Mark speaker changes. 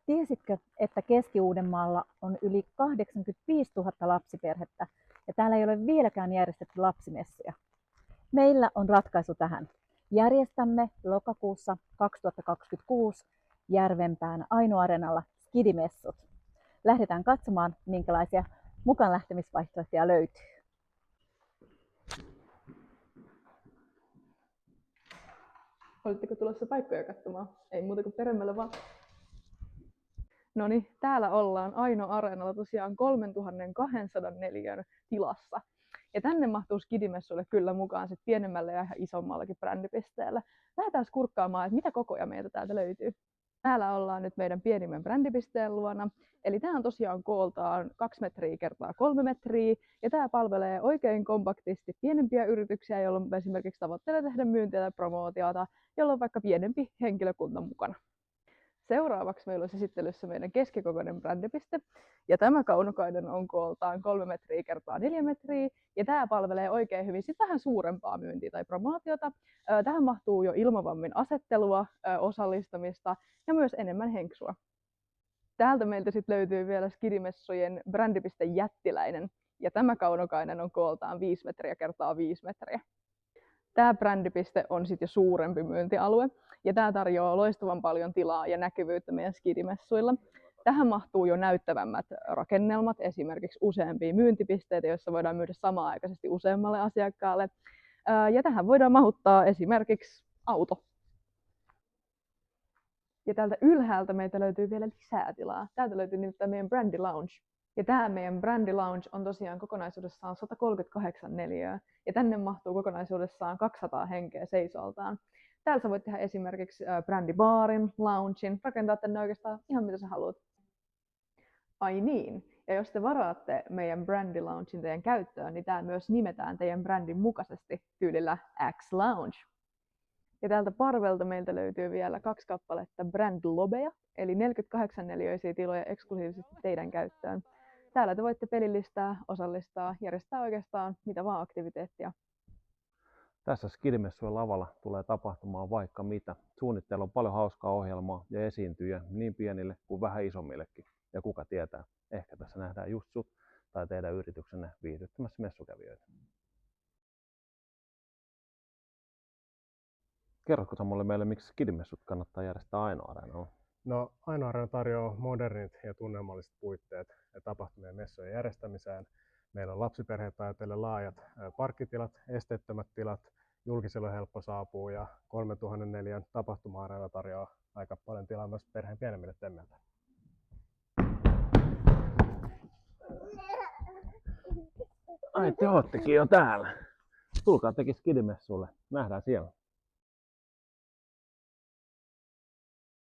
Speaker 1: Tiesitkö, että Keski-Uudenmaalla on yli 85 000 lapsiperhettä ja täällä ei ole vieläkään järjestetty lapsimessuja? Meillä on ratkaisu tähän. Järjestämme lokakuussa 2026 Järvenpään Aino-areenalla skidimessut. Lähdetään katsomaan, minkälaisia mukaan lähtemisvaihtoehtoja löytyy.
Speaker 2: Olitteko tulossa paikkoja katsomaan? Ei muuta kuin peremmälle vaan. No niin, täällä ollaan Aino-areenalla tosiaan 3200 neliön tilassa. Ja tänne mahtuu skidimessuille kyllä mukaan sit pienemmälle ja ihan isommallakin brändipisteellä. Lähdetään kurkkaamaan, että mitä kokoja meiltä täältä löytyy. Täällä ollaan nyt meidän pienimmän brändipisteen luona. Eli tämä on tosiaan kooltaan 2 metriä kertaa 3 metriä. Ja tämä palvelee oikein kompaktisti pienempiä yrityksiä, jolloin esimerkiksi tavoittelee tehdä myyntiä tai promootiota, jolloin on vaikka pienempi henkilökunta mukana. Seuraavaksi meillä olisi esittelyssä meidän keskikokoinen brändipiste. Ja tämä kaunokainen on kooltaan 3 metriä kertaa 4 metriä. Ja tämä palvelee oikein hyvin sit vähän suurempaa myyntiä tai promootiota. Tähän mahtuu jo ilmavammin asettelua, osallistamista ja myös enemmän henksua. Täältä meiltä sitten löytyy vielä skidimessujen brändipiste jättiläinen. Ja tämä kaunokainen on kooltaan 5 metriä kertaa 5 metriä. Tämä brändipiste on sitten jo suurempi myyntialue ja tämä tarjoaa loistavan paljon tilaa ja näkyvyyttä meidän skidimessuilla. Tähän mahtuu jo näyttävämmät rakennelmat, esimerkiksi useampia myyntipisteitä, joissa voidaan myydä samanaikaisesti useammalle asiakkaalle. Ja tähän voidaan mahuttaa esimerkiksi auto. Ja täältä ylhäältä meiltä löytyy vielä lisää tilaa. Täältä löytyy nimittäin meidän Brandy Lounge. Ja tämä meidän Brandy Lounge on tosiaan kokonaisuudessaan 138 neliöä. Ja tänne mahtuu kokonaisuudessaan 200 henkeä seisoltaan. Täällä sä voit tehdä esimerkiksi brändibaarin, loungein, rakentaa tänne oikeastaan ihan mitä sä haluat. Ai niin, ja jos te varaatte meidän Brandy Loungein teidän käyttöön, niin tämä myös nimetään teidän brändin mukaisesti tyylillä X Lounge. Ja täältä parvelta meiltä löytyy vielä 2 kappaletta Brand Lobeja, eli 48 neliöisiä tiloja eksklusiivisesti teidän käyttöön. Täällä te voitte pelillistää, osallistaa, järjestää oikeastaan mitä vaan aktiviteettia.
Speaker 3: Tässä skidimessujen lavalla tulee tapahtumaan vaikka mitä. Suunnitteilla on paljon hauskaa ohjelmaa ja esiintyjä niin pienille kuin vähän isommillekin. Ja kuka tietää, ehkä tässä nähdään just sut tai teidän yrityksenne viihdyttämässä messukävijöitä. Kerrotko Samulle meille, miksi skidimessut kannattaa järjestää Aino-areenalla?
Speaker 4: No, Aino-areena tarjoaa modernit ja tunnelmalliset puitteet ja tapahtumien messujen järjestämiseen. Meillä on lapsiperheitä ajatellen laajat parkkitilat, esteettömät tilat, julkisilla on helppo saapua ja 3004 tapahtuma-areena tarjoaa aika paljon tilaa myös perheen pienemmille temmeltä.
Speaker 3: Ai te oottekin jo täällä. Tulkaa tekin skidimessuille. Nähdään siellä.